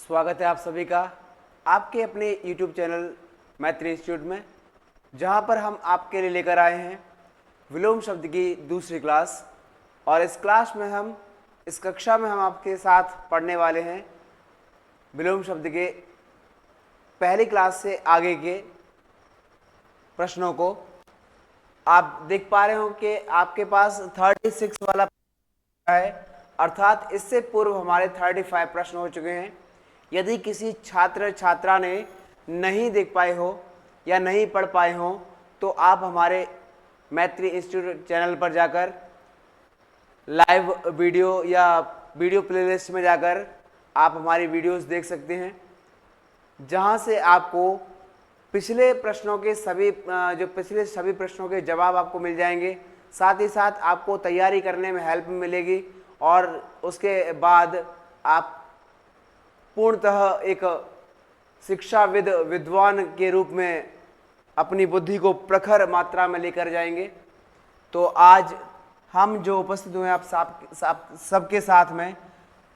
स्वागत है आप सभी का आपके अपने YouTube चैनल मैत्री इंस्टीट्यूट में, जहां पर हम आपके लिए लेकर आए हैं विलोम शब्द की दूसरी क्लास। और इस कक्षा में हम आपके साथ पढ़ने वाले हैं विलोम शब्द के पहली क्लास से आगे के प्रश्नों को। आप देख पा रहे हो कि आपके पास 36 वाला है, अर्थात इससे पूर्व हमारे 35 प्रश्न हो चुके हैं। यदि किसी छात्र छात्रा ने नहीं देख पाए हो या नहीं पढ़ पाए हो तो आप हमारे मैत्री इंस्टीट्यूट चैनल पर जाकर लाइव वीडियो या वीडियो प्लेलिस्ट में जाकर आप हमारी वीडियोस देख सकते हैं, जहां से आपको पिछले सभी प्रश्नों के जवाब आपको मिल जाएंगे। साथ ही साथ आपको तैयारी करने में हेल्प मिलेगी और उसके बाद आप पूर्णतः एक शिक्षाविद विद्वान के रूप में अपनी बुद्धि को प्रखर मात्रा में लेकर जाएंगे। तो आज हम जो उपस्थित हुए आप सबके साथ में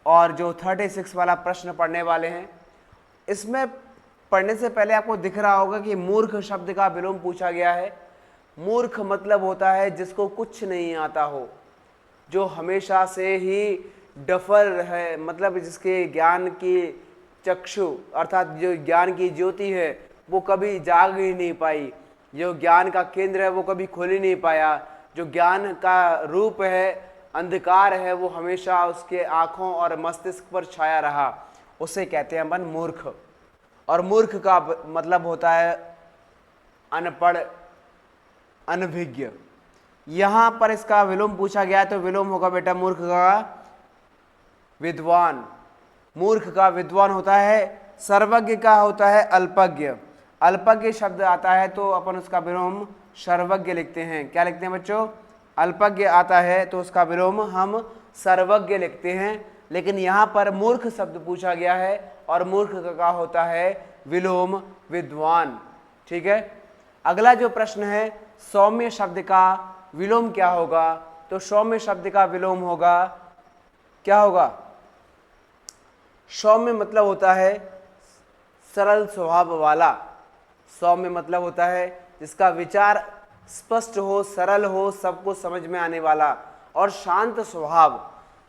और जो 36 वाला प्रश्न पढ़ने वाले हैं, इसमें पढ़ने से पहले आपको दिख रहा होगा कि मूर्ख शब्द का विलोम पूछा गया है। मूर्ख मतलब होता है जिसको कुछ नहीं आता हो, जो हमेशा से ही डफर है, मतलब जिसके ज्ञान की चक्षु अर्थात जो ज्ञान की ज्योति है वो कभी जाग ही नहीं पाई, जो ज्ञान का केंद्र है वो कभी खुल ही नहीं पाया, जो ज्ञान का रूप है अंधकार है वो हमेशा उसके आँखों और मस्तिष्क पर छाया रहा, उसे कहते हैं अपन मूर्ख। और मूर्ख का मतलब होता है अनपढ़, अनभिज्ञ। यहां पर इसका विलोम पूछा गया तो विलोम होगा बेटा मूर्ख का विद्वान। मूर्ख का विद्वान होता है, सर्वज्ञ का होता है अल्पज्ञ। अल्पज्ञ शब्द आता है तो अपन उसका विलोम सर्वज्ञ लिखते हैं। क्या लिखते हैं बच्चों? अल्पज्ञ आता है तो उसका विलोम हम सर्वज्ञ लिखते हैं। लेकिन यहाँ पर मूर्ख शब्द पूछा गया है और मूर्ख का होता है विलोम विद्वान। ठीक है, अगला जो प्रश्न है सौम्य शब्द का विलोम क्या होगा? तो सौम्य शब्द का विलोम होगा, क्या होगा? सौम्य मतलब होता है सरल स्वभाव वाला। सौम्य मतलब होता है जिसका विचार स्पष्ट हो, सरल हो, सबको समझ में आने वाला। और शांत स्वभाव,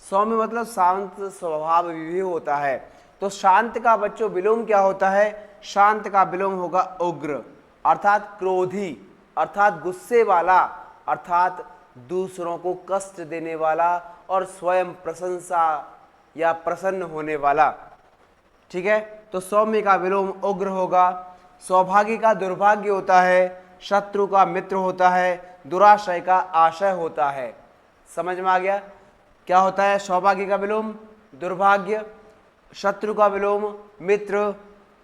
सौम्य मतलब शांत स्वभाव भी होता है। तो शांत का बच्चों विलोम क्या होता है? शांत का विलोम होगा उग्र, अर्थात क्रोधी, अर्थात गुस्से वाला, अर्थात दूसरों को कष्ट देने वाला और स्वयं प्रशंसा या प्रसन्न होने वाला। ठीक है, तो सौम्य का विलोम उग्र होगा। सौभाग्य का दुर्भाग्य होता है, शत्रु का मित्र होता है, दुराशय का आशय होता है। समझ में आ गया? क्या होता है? सौभाग्य का विलोम दुर्भाग्य, शत्रु का विलोम मित्र,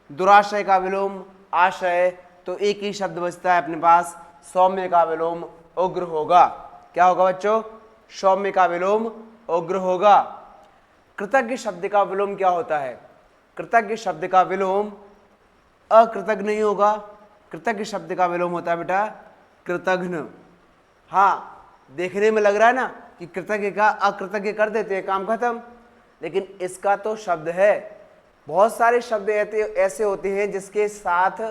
दुराशय का विलोम आशय। तो एक ही शब्द बचता है अपने पास, सौम्य का विलोम उग्र होगा। क्या होगा बच्चों? सौम्य का विलोम उग्र होगा। कृतज्ञ शब्द का विलोम क्या होता है? कृतज्ञ शब्द का विलोम अकृतज्ञ नहीं होगा। कृतज्ञ शब्द का विलोम होता है बेटा कृतघ्न। हाँ, देखने में लग रहा है ना कि कृतज्ञ का अकृतज्ञ कर देते हैं, काम खत्म, लेकिन इसका तो शब्द है। बहुत सारे शब्द ऐसे होते हैं जिसके साथ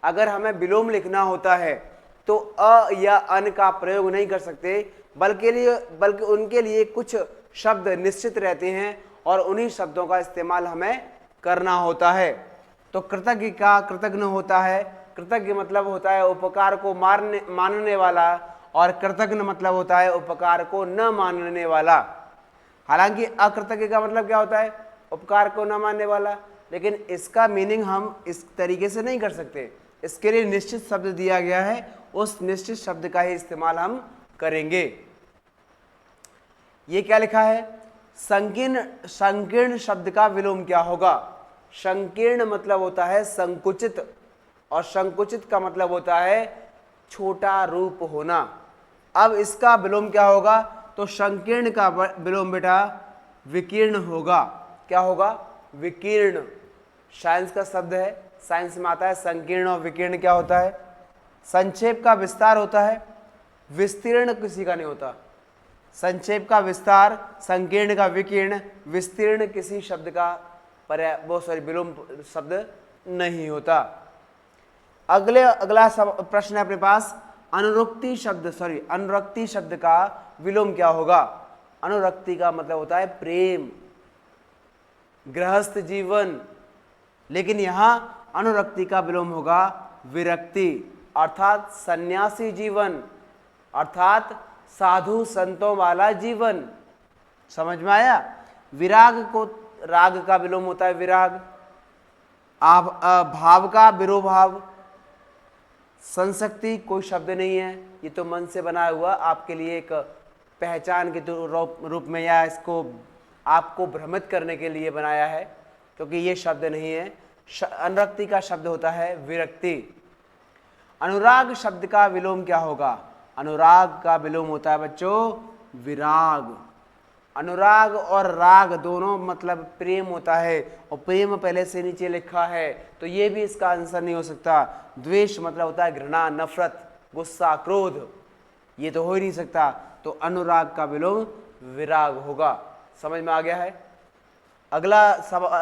अगर हमें विलोम लिखना होता है तो अ या अन का प्रयोग नहीं कर सकते, बल्कि उनके लिए कुछ शब्द निश्चित रहते हैं और उन्हीं शब्दों का इस्तेमाल हमें करना होता है। तो कृतज्ञ का कृतज्ञ होता है। कृतज्ञ मतलब होता है उपकार को मानने वाला और कृतज्ञ मतलब होता है उपकार को न मानने वाला। हालांकि अकृतज्ञ का मतलब क्या होता है? उपकार को न मानने वाला, लेकिन इसका मीनिंग हम इस तरीके से नहीं कर सकते। इसके लिए निश्चित शब्द दिया गया है, उस निश्चित शब्द का ही इस्तेमाल हम करेंगे। ये क्या लिखा है? संकीर्ण शब्द का विलोम क्या होगा? संकीर्ण मतलब होता है संकुचित, और संकुचित का मतलब होता है छोटा रूप होना। अब इसका विलोम क्या होगा? तो संकीर्ण का विलोम बेटा विकीर्ण होगा। क्या होगा? विकीर्ण। साइंस का शब्द है, साइंस में आता है संकीर्ण और विकीर्ण। क्या होता है? संक्षेप का विस्तार होता है, विस्तीर्ण किसी का नहीं होता। संक्षेप का विस्तार, संकीर्ण का विकीर्ण, विस्तीर्ण किसी शब्द का विलोम शब्द नहीं होता। अगला प्रश्न है अपने पास, अनुरक्ति शब्द का विलोम क्या होगा? अनुरक्ति का मतलब होता है प्रेम, गृहस्थ जीवन, लेकिन यहां अनुरक्ति का विलोम होगा विरक्ति, अर्थात सन्यासी जीवन, अर्थात साधु संतों वाला जीवन। समझ में आया? विराग को राग का विलोम होता है विराग, भाव का विरोभाव, संशक्ति कोई शब्द नहीं है, ये तो मन से बना हुआ आपके लिए एक पहचान के रूप में या इसको आपको भ्रमित करने के लिए बनाया है, क्योंकि ये शब्द नहीं है। अनुरक्ति का शब्द होता है विरक्ति। अनुराग शब्द का विलोम क्या होगा? अनुराग का विलोम होता है बच्चों विराग। अनुराग और राग दोनों मतलब प्रेम होता है, और प्रेम पहले से नीचे लिखा है, तो ये भी इसका आंसर नहीं हो सकता। द्वेष मतलब होता है घृणा, नफरत, गुस्सा, क्रोध, ये तो हो ही नहीं सकता, तो अनुराग का विलोम विराग होगा। समझ में आ गया है? अगला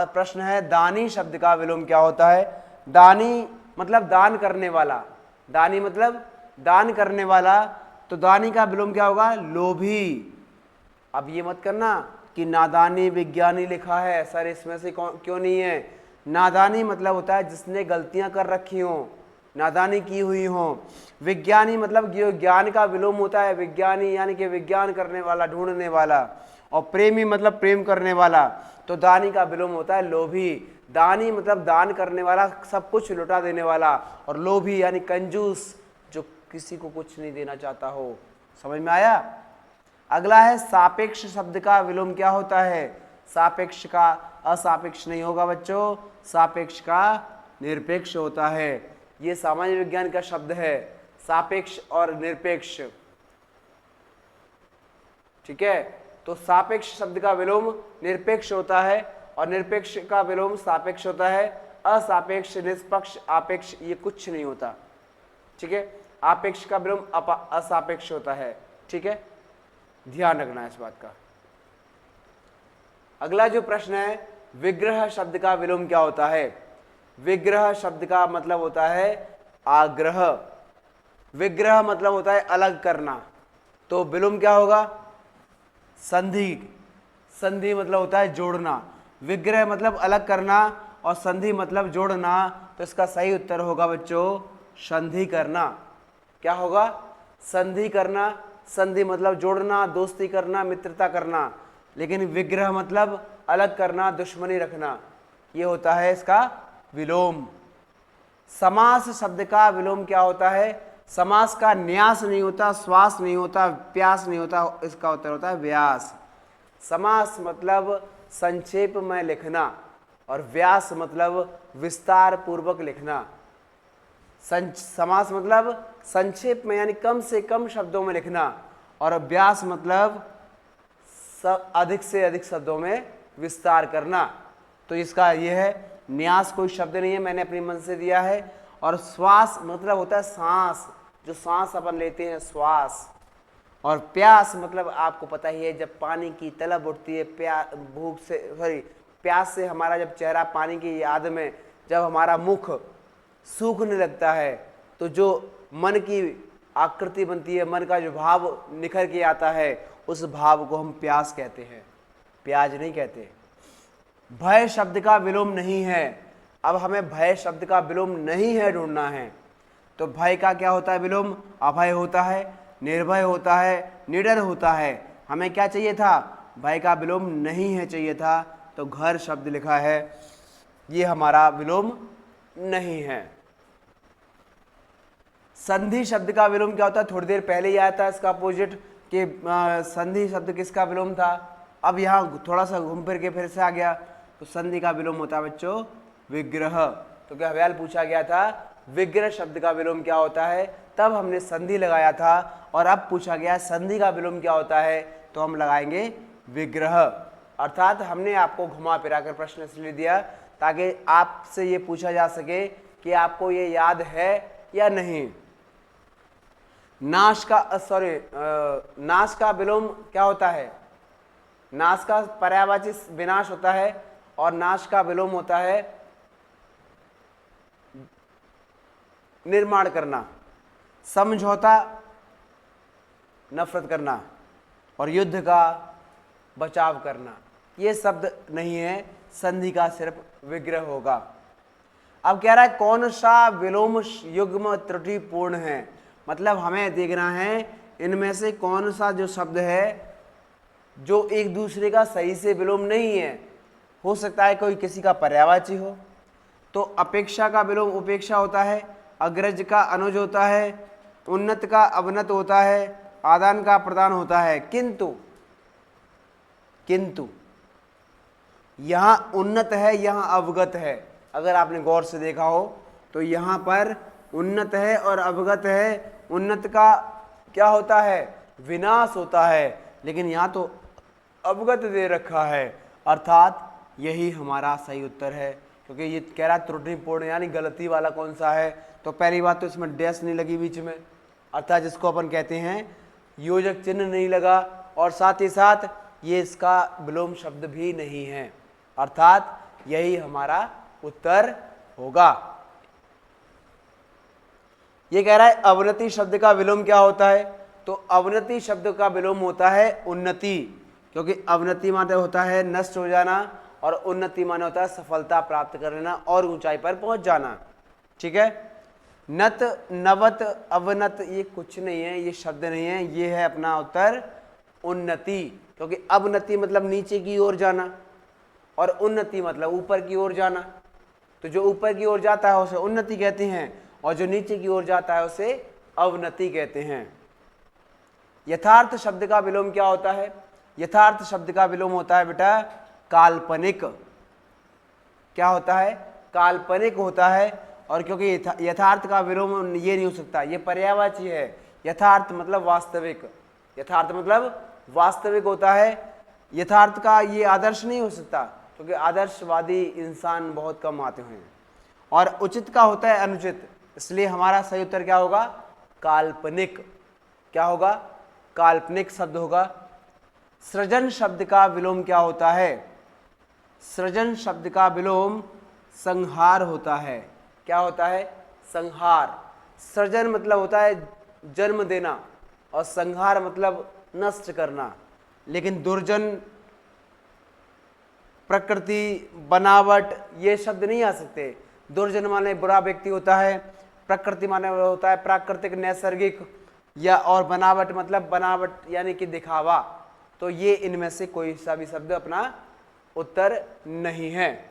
प्रश्न है, दानी शब्द का विलोम क्या होता है? दानी मतलब दान करने वाला, दानी मतलब दान करने वाला, तो दानी का विलोम क्या होगा? लोभी। अब ये मत करना कि नादानी विज्ञानी लिखा है, सर इसमें से क्यों नहीं है? नादानी मतलब होता है जिसने गलतियां कर रखी हो, नादानी की हुई हो। विज्ञानी मतलब ज्ञान का विलोम होता है विज्ञानी, यानी कि विज्ञान करने वाला, ढूंढने वाला। और प्रेमी मतलब प्रेम करने वाला, तो दानी का विलोम होता है लोभी। दानी मतलब दान करने वाला, सब कुछ लुटा देने वाला, और लोभी यानी कंजूस, जो किसी को कुछ नहीं देना चाहता हो। समझ में आया? अगला है, सापेक्ष शब्द का विलोम क्या होता है? सापेक्ष का असापेक्ष नहीं होगा बच्चों, सापेक्ष का निरपेक्ष होता है। ये सामान्य विज्ञान का शब्द है, सापेक्ष और निरपेक्ष। ठीक है, तो सापेक्ष शब्द का विलोम निरपेक्ष होता है, और निरपेक्ष का विलोम सापेक्ष होता है। असापेक्ष, निष्पक्ष, आपेक्ष ये कुछ नहीं होता। ठीक है, आपेक्ष का विलोम असापेक्ष होता है। ठीक है, ध्यान रखना इस बात का। अगला जो प्रश्न है, विग्रह शब्द का विलोम क्या होता है? विग्रह शब्द का मतलब होता है आग्रह। विग्रह मतलब होता है अलग करना, तो विलोम क्या होगा? संधि। संधि मतलब होता है जोड़ना। विग्रह मतलब अलग करना, और संधि मतलब जोड़ना, तो इसका सही उत्तर होगा बच्चों संधि करना। क्या होगा? संधि करना। संधि मतलब जोड़ना, दोस्ती करना, मित्रता करना, लेकिन विग्रह मतलब अलग करना, दुश्मनी रखना, ये होता है इसका विलोम। समास शब्द का विलोम क्या होता है? समास का न्यास नहीं होता, श्वास नहीं होता, प्यास नहीं होता, इसका उत्तर होता है व्यास। समास मतलब संक्षेप में लिखना, और व्यास मतलब विस्तार पूर्वक लिखना। समास मतलब संक्षेप में यानी कम से कम शब्दों में लिखना, और व्यास मतलब अधिक से अधिक शब्दों में विस्तार करना। तो इसका यह है, न्यास कोई शब्द नहीं है, मैंने अपनी मन से दिया है। और श्वास मतलब होता है सांस, जो सांस अपन लेते हैं, श्वास। और प्यास मतलब आपको पता ही है, जब पानी की तलब उठती है, प्यास से हमारा जब चेहरा पानी की याद में, जब हमारा मुख सूखने लगता है, तो जो मन की आकृति बनती है, मन का जो भाव निखर के आता है, उस भाव को हम प्यास कहते हैं, प्याज नहीं कहते। भय शब्द का विलोम नहीं है। अब हमें भय शब्द का विलोम नहीं है ढूंढना है, तो भय का क्या होता है विलोम? अभय होता है, निर्भय होता है, निडर होता है। हमें क्या चाहिए था? भय का विलोम नहीं है चाहिए था, तो घर शब्द लिखा है, ये हमारा विलोम नहीं है। संधि शब्द का विलोम क्या होता है? थोड़ी देर पहले ही आया था इसका अपोजिट कि संधि शब्द किसका विलोम था। अब यहाँ थोड़ा सा घूम फिर के फिर से आ गया, तो संधि का विलोम होता है बच्चों विग्रह। तो क्या सवाल पूछा गया था विग्रह शब्द का विलोम क्या होता है, तब हमने संधि लगाया था, और अब पूछा गया संधि का विलोम क्या होता है, तो हम लगाएंगे विग्रह। अर्थात हमने आपको घुमा फिरा कर प्रश्न इसलिए दिया ताकि आपसे ये पूछा जा सके कि आपको ये याद है या नहीं। नाश का विलोम क्या होता है? नाश का पर्यायवाची विनाश होता है, और नाश का विलोम होता है निर्माण करना, समझौता नफरत करना, और युद्ध का बचाव करना। ये शब्द नहीं है, संधि का सिर्फ विग्रह होगा। अब कह रहा है कौन सा विलोम युग्म त्रुटिपूर्ण है, मतलब हमें देखना है इनमें से कौन सा जो शब्द है जो एक दूसरे का सही से विलोम नहीं है। हो सकता है कोई किसी का पर्यायवाची हो, तो अपेक्षा का विलोम उपेक्षा होता है, अग्रज का अनुज होता है, उन्नत का अवनत होता है, आदान का प्रदान होता है। किंतु यहां उन्नत है, यहां अवगत है। अगर आपने गौर से देखा हो तो यहां पर उन्नत है और अवगत है। उन्नत का क्या होता है, विनाश होता है, लेकिन यहां तो अवगत दे रखा है, अर्थात यही हमारा सही उत्तर है। क्योंकि ये कह रहा है त्रुटिपूर्ण यानी गलती वाला कौन सा है, तो पहली बात तो इसमें डैश नहीं लगी बीच में, अर्थात जिसको अपन कहते हैं योजक चिन्ह नहीं लगा, और साथ ही साथ ये इसका विलोम शब्द भी नहीं है, अर्थात यही हमारा उत्तर होगा। ये कह रहा है अवनति शब्द का विलोम क्या होता है, तो अवनति शब्द का विलोम होता है उन्नति, क्योंकि अवनति माने होता है नष्ट हो जाना और उन्नति माने होता है सफलता प्राप्त कर लेना और ऊंचाई पर पहुंच जाना। ठीक है, नत नवत अवनत ये कुछ नहीं है, ये शब्द नहीं है, ये है अपना उत्तर उन्नति, क्योंकि अवनति मतलब नीचे की ओर जाना और उन्नति मतलब ऊपर की ओर जाना। तो जो ऊपर की ओर जाता है उसे उन्नति कहते हैं और जो नीचे की ओर जाता है उसे अवनति कहते हैं। यथार्थ शब्द का विलोम क्या होता है, यथार्थ शब्द का विलोम होता है बेटा काल्पनिक। क्या होता है, काल्पनिक होता है। और क्योंकि यथार्थ का विलोम ये नहीं हो सकता, ये पर्यायवाची है। यथार्थ मतलब वास्तविक, यथार्थ मतलब वास्तविक होता है। यथार्थ का ये आदर्श नहीं हो सकता, क्योंकि आदर्शवादी इंसान बहुत कम आते हैं। और उचित का होता है अनुचित, इसलिए हमारा सही उत्तर क्या होगा, काल्पनिक। क्या होगा, काल्पनिक शब्द होगा। सृजन शब्द का विलोम क्या होता है, सृजन शब्द का विलोम संहार होता है। क्या होता है, संहार। सृजन मतलब होता है जन्म देना और संहार मतलब नष्ट करना। लेकिन दुर्जन, प्रकृति, बनावट ये शब्द नहीं आ सकते। दुर्जन माने बुरा व्यक्ति होता है, प्रकृति माने होता है प्राकृतिक नैसर्गिक, या और बनावट मतलब बनावट यानी कि दिखावा। तो ये इनमें से कोई सा भी शब्द अपना उत्तर नहीं है।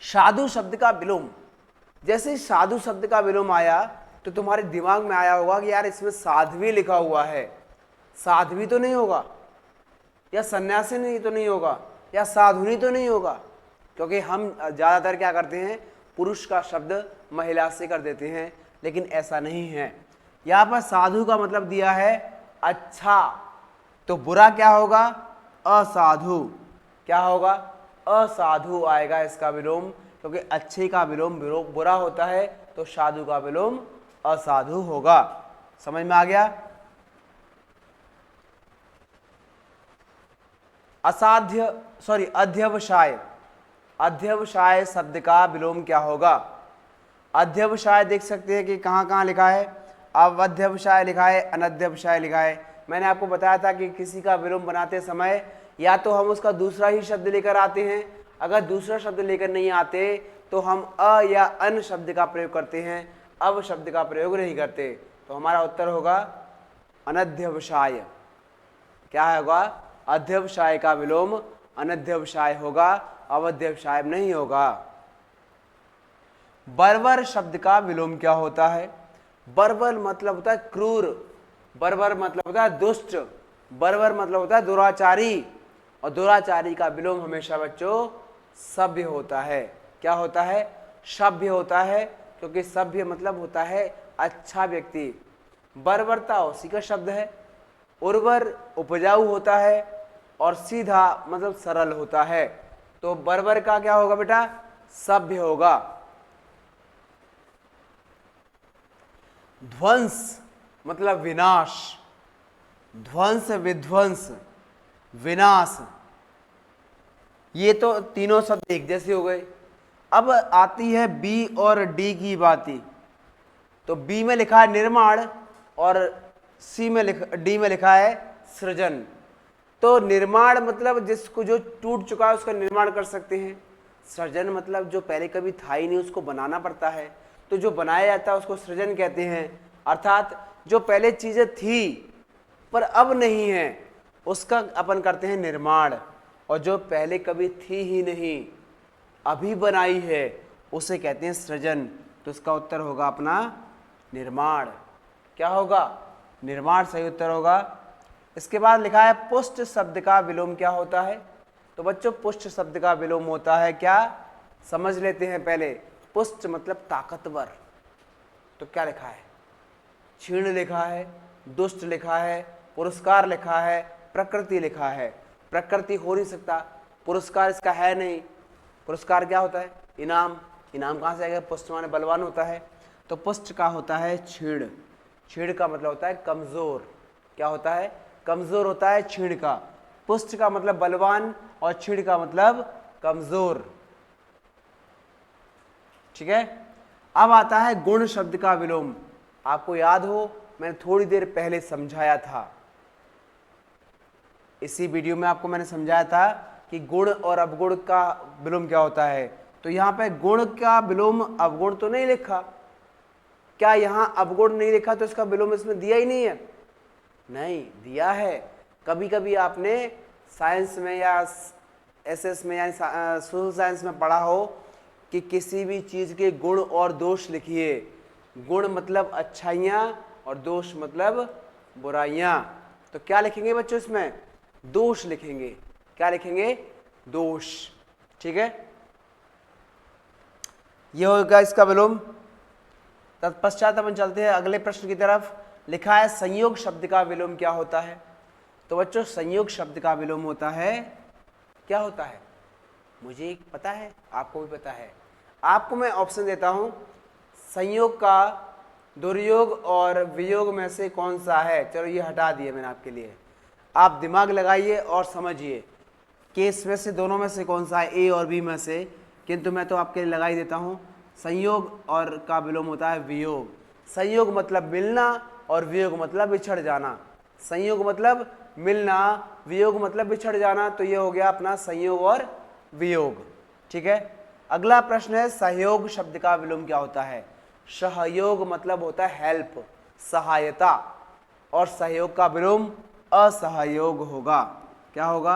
साधु शब्द का विलोम, जैसे साधु शब्द का विलोम आया तो तुम्हारे दिमाग में आया होगा कि यार इसमें साध्वी लिखा हुआ है, साध्वी तो नहीं होगा, या सन्यासी नहीं तो नहीं होगा, या साधुनी तो नहीं होगा। क्योंकि हम ज़्यादातर क्या करते हैं, पुरुष का शब्द महिला से कर देते हैं, लेकिन ऐसा नहीं है। यहाँ पर साधु का मतलब दिया है अच्छा, तो बुरा क्या होगा, असाधु। क्या होगा, असाधु आएगा इसका विलोम, क्योंकि अच्छे का विलोम बुरा होता है, तो साधु का विलोम असाधु होगा। समझ में आ गया। असाध्य सॉरी अध्यवसाय, अध्यवसाय शब्द का विलोम क्या होगा। अध्यवसाय देख सकते हैं कि कहाँ कहाँ लिखा है, अवध्यवसाय लिखा है, अनध्यवसाय लिखा है। मैंने आपको बताया था कि किसी का विलोम बनाते समय या तो हम उसका दूसरा ही शब्द लेकर आते हैं, अगर दूसरा शब्द लेकर नहीं आते तो हम अ या अन शब्द का प्रयोग करते हैं, अव शब्द का प्रयोग नहीं करते। तो हमारा उत्तर होगा अनध्यवसाय। क्या होगा, अध्यवसाय का विलोम अनध्यवसाय होगा, अवध्यवसाय नहीं होगा। बर्बर शब्द का विलोम क्या होता है, बर्बर मतलब होता है क्रूर, बर्बर मतलब होता है दुष्ट, बर्बर मतलब होता है दुराचारी, और दुराचारी का विलोम हमेशा बच्चों सभ्य होता है। क्या होता है, सभ्य होता है, क्योंकि सभ्य मतलब होता है अच्छा व्यक्ति। बर्बरता उसी का शब्द है। उर्वर उपजाऊ होता है और सीधा मतलब सरल होता है। तो बर्बर का क्या होगा बेटा, सभ्य होगा। ध्वंस मतलब विनाश, ध्वंस विध्वंस विनाश, ये तो तीनों शब्द एक जैसे हो गए। अब आती है बी और डी की बाती। तो बी में लिखा है निर्माण और डी में लिखा है सृजन। तो निर्माण मतलब जिसको जो टूट चुका है उसका निर्माण कर सकते हैं। सृजन मतलब जो पहले कभी था ही नहीं उसको बनाना पड़ता है, तो जो बनाया जाता है उसको सृजन कहते हैं। अर्थात जो पहले चीजें थी पर अब नहीं है उसका अपन करते हैं निर्माण, और जो पहले कभी थी ही नहीं अभी बनाई है उसे कहते हैं सृजन। तो इसका उत्तर होगा अपना निर्माण। क्या होगा? निर्माण सही उत्तर होगा। इसके बाद लिखा है पुष्ट शब्द का विलोम क्या होता है। तो बच्चों पुष्ट शब्द का विलोम होता है क्या, समझ लेते हैं पहले। पुष्ट मतलब ताकतवर। तो क्या लिखा है? क्षीण लिखा है, दुष्ट लिखा है, पुरस्कार लिखा है, प्रकृति लिखा है। प्रकृति हो नहीं सकता, पुरस्कार इसका है नहीं। पुरस्कार क्या होता है? इनाम। इनाम कहाँ से आएगा? पुष्ट माने बलवान होता है। तो पुष्ट का होता है क्षीण। क्षीण का मतलब होता है कमजोर। क्या होता है? कमजोर होता है क्षीण का। पुष्ट का मतलब बलवान और क्षीण का मतलब कमजोर। ठीक है। अब आता है गुण शब्द का विलोम। आपको याद हो मैंने थोड़ी देर पहले समझाया था, इसी वीडियो में आपको मैंने समझाया था कि गुण और अवगुण का विलोम क्या होता है। तो यहाँ पे गुण का विलोम अवगुण तो नहीं लिखा। क्या यहाँ अवगुण नहीं लिखा तो इसका विलोम इसमें दिया ही नहीं है? नहीं दिया है। कभी कभी आपने साइंस में या एसएस में यानी सोशल साइंस में पढ़ा हो कि किसी भी चीज के गुण और दोष लिखिए। गुण मतलब अच्छाइयाँ और दोष मतलब बुराइयाँ। तो क्या लिखेंगे बच्चों इसमें? दोष लिखेंगे। क्या लिखेंगे? दोष। ठीक है, ये होगा इसका विलोम। तत्पश्चात अपन चलते हैं अगले प्रश्न की तरफ। लिखा है संयोग शब्द का विलोम क्या होता है। तो बच्चों संयोग शब्द का विलोम होता है, क्या होता है? मुझे पता है, आपको भी पता है। आपको मैं ऑप्शन देता हूं, संयोग का दुर्योग और वियोग में से कौन सा है। चलो ये हटा दिए मैंने आपके लिए, आप दिमाग लगाइए और समझिए कि इसमें से दोनों में से कौन सा है, ए और बी में से। किंतु मैं तो आपके लिए लगा ही देता हूं। संयोग और का विलोम होता है वियोग। संयोग मतलब मिलना और वियोग मतलब बिछड़ जाना। संयोग मतलब मिलना, वियोग मतलब बिछड़ जाना। तो ये हो गया अपना संयोग और वियोग। ठीक है। अगला प्रश्न है सहयोग शब्द का विलोम क्या होता है। सहयोग मतलब होता है हेल्प, सहायता, और सहयोग का विलोम असहयोग होगा। क्या होगा?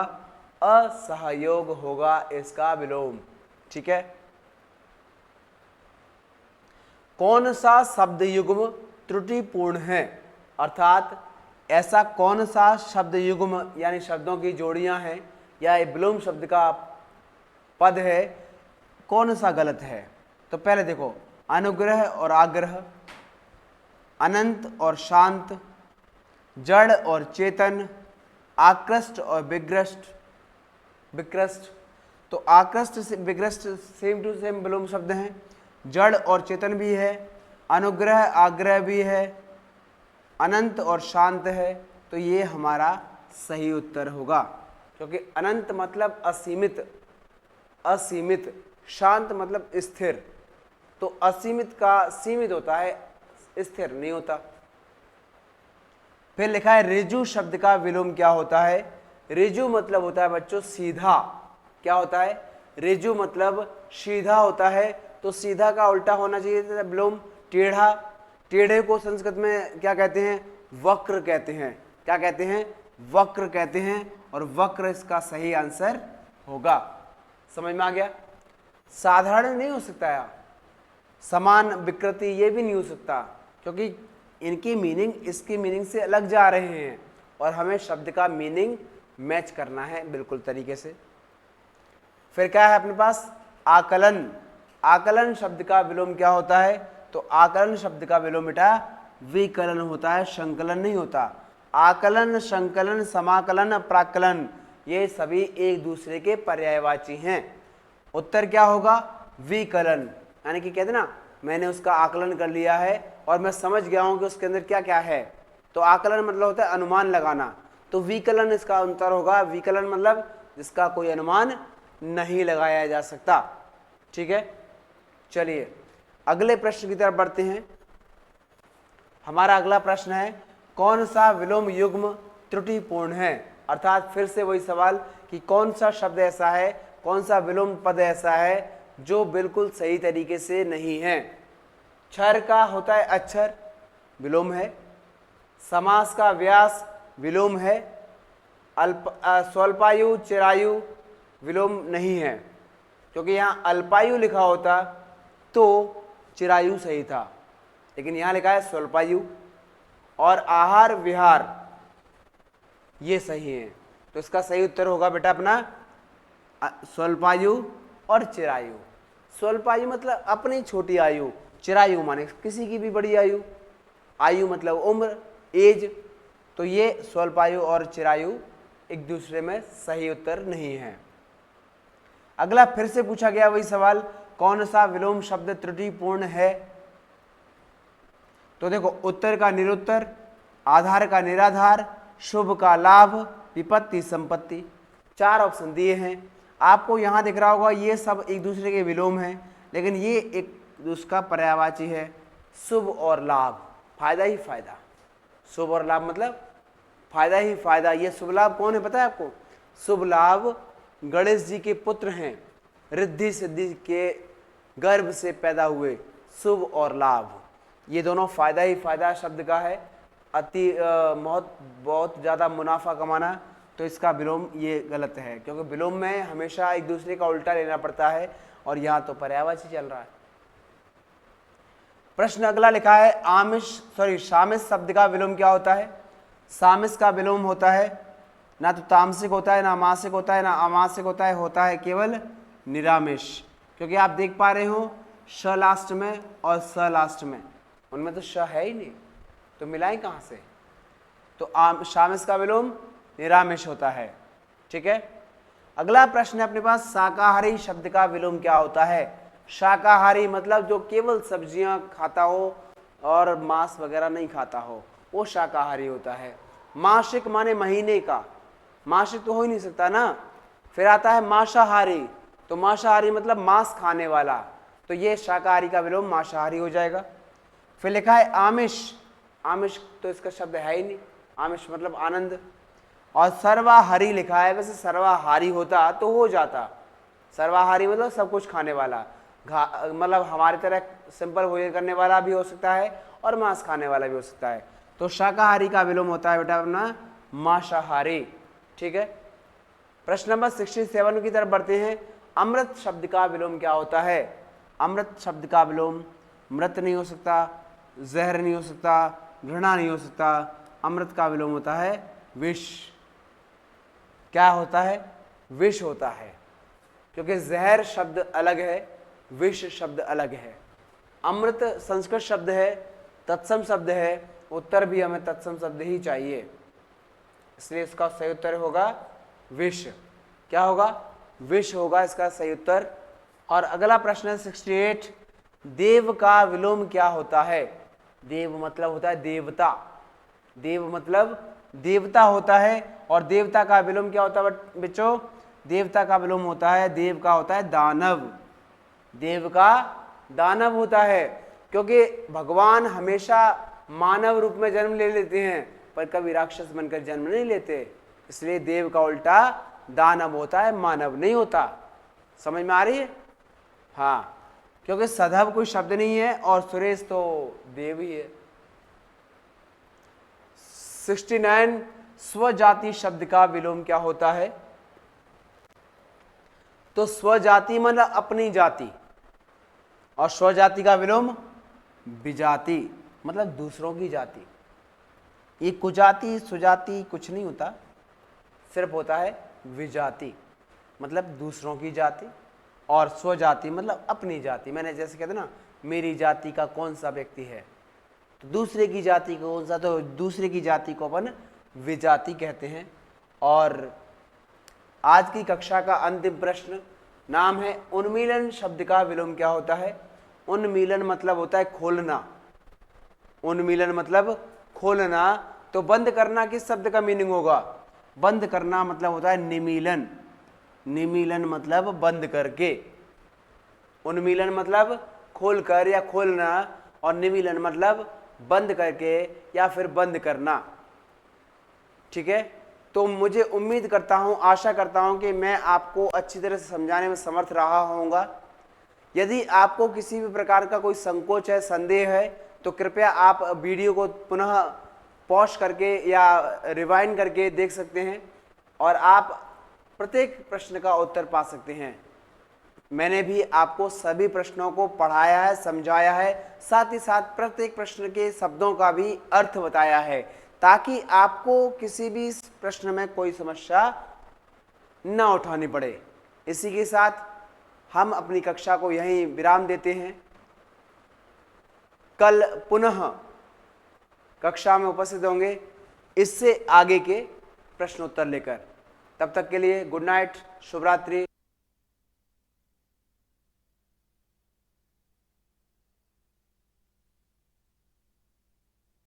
असहयोग होगा इसका विलोम। ठीक है। कौन सा शब्द युग्म त्रुटिपूर्ण है। अर्थात ऐसा कौन सा शब्द युग्म यानी शब्दों की जोड़ियां हैं या विलोम शब्द का पद है, कौन सा गलत है। तो पहले देखो, अनुग्रह और आग्रह, अनंत और शांत, जड़ और चेतन, आकृष्ट और विकृष्ट। तो आकृष्ट से विकृष्ट सेम टू सेम विलोम शब्द हैं। जड़ और चेतन भी है, अनुग्रह आग्रह भी है, अनंत और शांत है। तो ये हमारा सही उत्तर होगा, क्योंकि अनंत मतलब असीमित, असीमित, शांत मतलब स्थिर। तो असीमित का सीमित होता है, स्थिर नहीं होता। फिर लिखा है ऋजु शब्द का विलोम क्या होता है। ऋजु मतलब होता है बच्चों सीधा। क्या होता है? ऋजु मतलब सीधा होता है। तो सीधा का उल्टा होना चाहिए विलोम टेढ़ा। टेढ़े को संस्कृत में क्या कहते हैं? वक्र कहते हैं। क्या कहते हैं? वक्र कहते हैं। और वक्र इसका सही आंसर होगा। समझ में आ गया? साधारण नहीं हो सकता यार, समान विकृति ये भी नहीं हो सकता, क्योंकि इनकी मीनिंग इसकी मीनिंग से अलग जा रहे हैं और हमें शब्द का मीनिंग मैच करना है बिल्कुल तरीके से। फिर क्या है अपने पास? आकलन। आकलन शब्द का विलोम क्या होता है। तो आकलन शब्द का विलोम बेटा विकलन होता है, संकलन नहीं होता। आकलन, संकलन, समाकलन, प्राकलन ये सभी एक दूसरे के पर्यायवाची हैं। उत्तर क्या होगा? विकलन। यानी कि कहते ना मैंने उसका आकलन कर लिया है और मैं समझ गया हूं कि उसके अंदर क्या क्या है। तो आकलन मतलब होता है अनुमान लगाना। तो विकलन इसका उत्तर होगा। विकलन मतलब जिसका कोई अनुमान नहीं लगाया जा सकता। ठीक है, चलिए अगले प्रश्न की तरफ बढ़ते हैं। हमारा अगला प्रश्न है, कौन सा विलोम युग्म त्रुटिपूर्ण है? अर्थात फिर से वही सवाल कि कौन सा शब्द ऐसा है, कौन सा विलोम पद ऐसा है जो बिल्कुल सही तरीके से नहीं है। क्षर का होता है अक्षर, विलोम है। समास का व्यास, विलोम है। स्वल्पायु चिरायु विलोम नहीं है, क्योंकि यहाँ अल्पायु लिखा होता तो चिरायु सही था, लेकिन यहाँ लिखा है स्वल्पायु। और आहार विहार ये सही है, तो इसका सही उत्तर होगा बेटा अपना स्वल्पायु और चिरायु। स्वल्पायु मतलब अपनी छोटी आयु, चिरायु माने किसी की भी बड़ी आयु, आयु मतलब उम्र, एज। तो ये स्वल्पायु और चिरायु एक दूसरे में सही उत्तर नहीं है। अगला फिर से पूछा गया वही सवाल, कौन सा विलोम शब्द त्रुटिपूर्ण है? तो देखो, उत्तर का निरुत्तर, आधार का निराधार, शुभ का लाभ, विपत्ति संपत्ति, 4 ऑप्शन दिए हैं। आपको यहां दिख रहा होगा ये सब एक दूसरे के विलोम हैं, लेकिन ये एक उसका पर्यायवाची है, शुभ और लाभ, फायदा ही फायदा। शुभ और लाभ मतलब फायदा ही फायदा। ये शुभ लाभ कौन है पता है आपको? शुभ लाभ गणेश जी के पुत्र हैं, रिद्धि सिद्धि के गर्भ से पैदा हुए, शुभ और लाभ, ये दोनों फायदा ही फायदा शब्द का है। अति बहुत ज़्यादा मुनाफा कमाना, तो इसका विलोम ये गलत है, क्योंकि विलोम में हमेशा एक दूसरे का उल्टा लेना पड़ता है, और यहाँ तो पर्यायवाची चल रहा है। प्रश्न अगला लिखा है, सामिस शब्द का विलोम क्या होता है? सामिस का विलोम होता है, ना तो तामसिक होता है, ना मासिक होता है, ना अमासिक होता है केवल निरामिष। क्योंकि आप देख पा रहे हो श लास्ट में और स लास्ट में, उनमें तो श है ही नहीं, तो मिलाएं कहाँ से? तो सामिस का विलोम निरामिष होता है। ठीक है, अगला प्रश्न है अपने पास, शाकाहारी शब्द का विलोम क्या होता है? शाकाहारी मतलब जो केवल सब्जियां खाता हो और मांस वगैरह नहीं खाता हो, वो शाकाहारी होता है। मासिक माने महीने का, मासिक तो हो ही नहीं सकता ना। फिर आता है मांसाहारी, तो मांसाहारी मतलब मांस खाने वाला, तो ये शाकाहारी का विलोम मांसाहारी हो जाएगा। फिर लिखा है आमिष, आमिष तो इसका शब्द है ही नहीं, आमिष मतलब आनंद। और सर्वाहारी लिखा है, वैसे सर्वाहारी होता तो हो जाता, सर्वाहारी मतलब सब कुछ खाने वाला, मतलब हमारी तरह सिंपल भोजन करने वाला भी हो सकता है और मांस खाने वाला भी हो सकता है। तो शाकाहारी का विलोम होता है बेटा अपना मांसाहारी। ठीक है, प्रश्न नंबर 67 की तरफ बढ़ते हैं। अमृत शब्द का विलोम क्या होता है? अमृत शब्द का विलोम मृत नहीं हो सकता, जहर नहीं हो सकता, घृणा नहीं हो सकता। अमृत का विलोम होता है विष। क्या होता है? विष होता है, क्योंकि जहर शब्द अलग है, विष शब्द अलग है। अमृत संस्कृत शब्द है, तत्सम शब्द है, उत्तर भी हमें तत्सम शब्द ही चाहिए, इसलिए इसका सही उत्तर होगा विष। क्या होगा? विष होगा इसका सही उत्तर। और अगला प्रश्न है 68, देव का विलोम क्या होता है? देव मतलब होता है देवता, देव मतलब देवता होता है। और देवता का विलोम क्या होता है बच्चों? देवता का विलोम होता है, देव का होता है दानव, देव का दानव होता है। क्योंकि भगवान हमेशा मानव रूप में जन्म ले लेते हैं, पर कभी राक्षस बनकर जन्म नहीं लेते, इसलिए देव का उल्टा दानव होता है, मानव नहीं होता। समझ में आ रही है? हाँ, क्योंकि सधव कोई शब्द नहीं है और सुरेश तो देव ही है। 69, स्वजाति शब्द का विलोम क्या होता है? तो स्वजाति मतलब अपनी जाति, और स्वजाति का विलोम विजाति मतलब दूसरों की जाति। ये कुजाति सुजाति कुछ नहीं होता, सिर्फ होता है विजाति मतलब दूसरों की जाति, और स्वजाति मतलब अपनी जाति। मैंने जैसे कहते ना, मेरी जाति का कौन सा व्यक्ति है, तो दूसरे की जाति को कौन सा, तो दूसरे की जाति को अपन विजाति कहते हैं। और आज की कक्षा का अंतिम प्रश्न नाम है उन्मीलन शब्द का विलोम क्या होता है? उन्मीलन मतलब होता है खोलना, उन्मीलन मतलब खोलना। तो बंद करना किस शब्द का मीनिंग होगा? बंद करना मतलब होता है निमीलन, निमीलन मतलब बंद करके, उन्मीलन मतलब खोलकर या खोलना, और निमीलन मतलब बंद करके या फिर बंद करना। ठीक है, तो मुझे उम्मीद करता हूं, आशा करता हूं कि मैं आपको अच्छी तरह से समझाने में समर्थ रहा होऊंगा। यदि आपको किसी भी प्रकार का कोई संकोच है, संदेह है, तो कृपया आप वीडियो को पुनः पॉज करके या रिवाइंड करके देख सकते हैं और आप प्रत्येक प्रश्न का उत्तर पा सकते हैं। मैंने भी आपको सभी प्रश्नों को पढ़ाया है, समझाया है, साथ ही साथ प्रत्येक प्रश्न के शब्दों का भी अर्थ बताया है, ताकि आपको किसी भी प्रश्न में कोई समस्या न उठानी पड़े। इसी के साथ हम अपनी कक्षा को यहीं विराम देते हैं। कल पुनः कक्षा में उपस्थित होंगे इससे आगे के प्रश्नोत्तर लेकर। तब तक के लिए गुड नाइट, शुभ रात्रि।